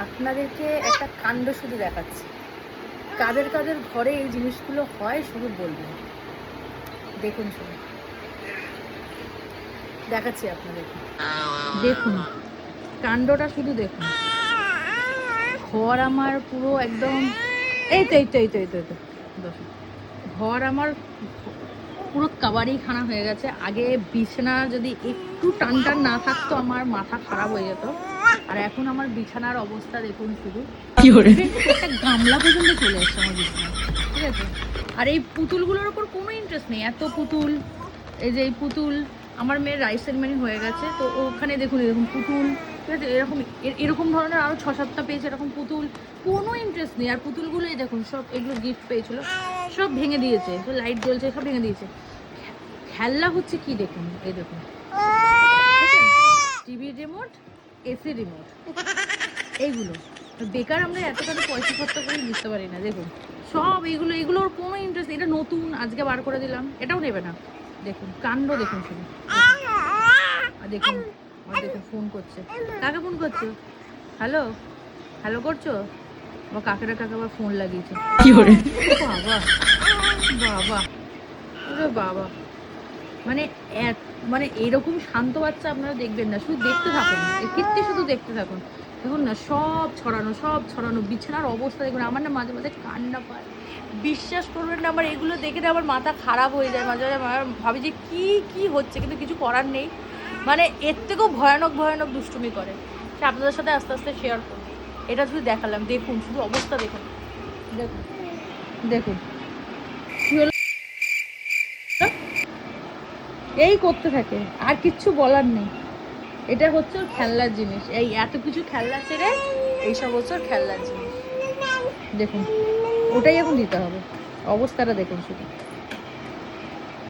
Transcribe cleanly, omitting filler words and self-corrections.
আপনাদেরকে একটা কাণ্ড শুধু দেখাচ্ছি। কাদের কাদের ঘরে এই জিনিসগুলো হয় শুধু বলবেন। দেখুন, শুধু দেখাচ্ছি আপনাদেরকে। দেখুন কাণ্ডটা শুধু দেখুন। ঘর আমার পুরো একদম এই তো এই তো এই তো এই তো এই তো দেখুন। ঘর আমার পুরো কাবারি খানা হয়ে গেছে। আগে বিছানা যদি একটু টান টান না থাকতো আমার মাথা খারাপ হয়ে যেত। আর এখন আমার বিছানার অবস্থা দেখুন শুধু। একটা গামলা পর্যন্ত চলে এসছে আমার বিছানায়, ঠিক আছে? আর এই পুতুলগুলোর ওপর কোনো ইন্টারেস্ট নেই। এত পুতুল, এই যে এই পুতুল, আমার মেয়ের রাইস সেরেমনি হয়ে গেছে তো ওখানে দেখুন এরকম পুতুল, ঠিক আছে? এরকম এরকম ধরনের আরও 6-7টা পেয়েছে এরকম পুতুল। কোনো ইন্টারেস্ট নেই। আর পুতুলগুলোই দেখুন সব এগুলো গিফট পেয়েছিল, সব ভেঙে দিয়েছে। তো লাইট জ্বলছে, সব ভেঙে দিয়েছে। খেলনা হচ্ছে কি দেখুন, এই দেখুন, টিভি রিমোট, এসি রিমোট, এইগুলো বেকার আমরা এত টাকা পয়সা খরচ করে বুঝতে পারি না। দেখুন সব এগুলোর কোনো ইন্টারেস্ট। এটা নতুন আজকে বার করে দিলাম, এটাও নেবে না। দেখুন কাণ্ড দেখুন শুধু। আর দেখুন, আর দেখুন ফোন করছে। কাকে ফোন করছো? হ্যালো হ্যালো করছো? বা কাকেরা কাকে আবার ফোন লাগিয়েছে। কি করে বাবা, বাবা, ওরে বাবা, মানে মানে এরকম শান্ত বাচ্চা আপনারা দেখবেন না। শুধু দেখতে থাকুন, কীর্তি শুধু দেখতে থাকুন। দেখুন না সব ছড়ানো, সব ছড়ানো। বিছানার অবস্থা দেখুন। আমার না মাঝে মাঝে কান্না পায়, বিশ্বাস করবেন না। আমার এগুলো দেখে না আমার মাথা খারাপ হয়ে যায় মাঝে মাঝে। ভাবি যে কি কি হচ্ছে, কিন্তু কিছু করার নেই। মানে এর থেকেও ভয়ানক ভয়ানক দুষ্টুমি করে। সে আপনাদের সাথে আস্তে আস্তে শেয়ার করবো। এটা শুধু দেখালাম, দেখুন শুধু অবস্থা দেখুন। দেখুন দেখুন কি হলো, এই করতে থাকে, আর কিচ্ছু বলার নেই। এটা হচ্ছে ওর খেলনার জিনিস। এই এত কিছু খেলনা ছেড়ে এইসব হচ্ছে ওর খেলনার জিনিস। দেখুন ওটাই এখন দিতে হবে। অবস্থাটা দেখুন শুধু।